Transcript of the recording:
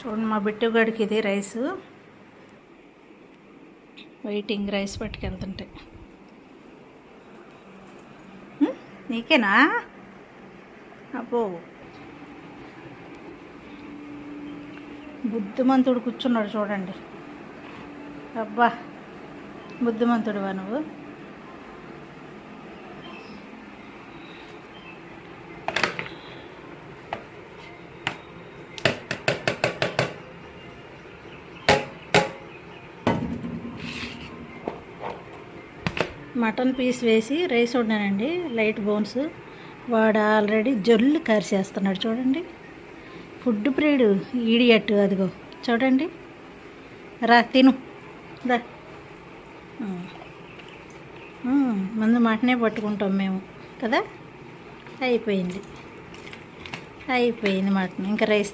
చూడండి మా బిట్టుగాడికి ఇది రైస్ వెయిటింగ్ రైస్ పట్టుకెళ్తుంటే. నీకేనా? అబ్బో బుద్ధిమంతుడు కూర్చున్నాడు చూడండి. అబ్బా బుద్ధిమంతుడువా నువ్వు. మటన్ పీస్ వేసి రైస్ వండానండి, లైట్ బోన్స్. వాడు ఆల్రెడీ జొల్లు కరిచేస్తున్నాడు చూడండి. ఫుడ్ ప్రియుడు ఈడియట్. అదిగో చూడండి. రా తిను దా. ముందు మటనే పట్టుకుంటాం మేము కదా. అయిపోయింది మటన్. ఇంకా రైస్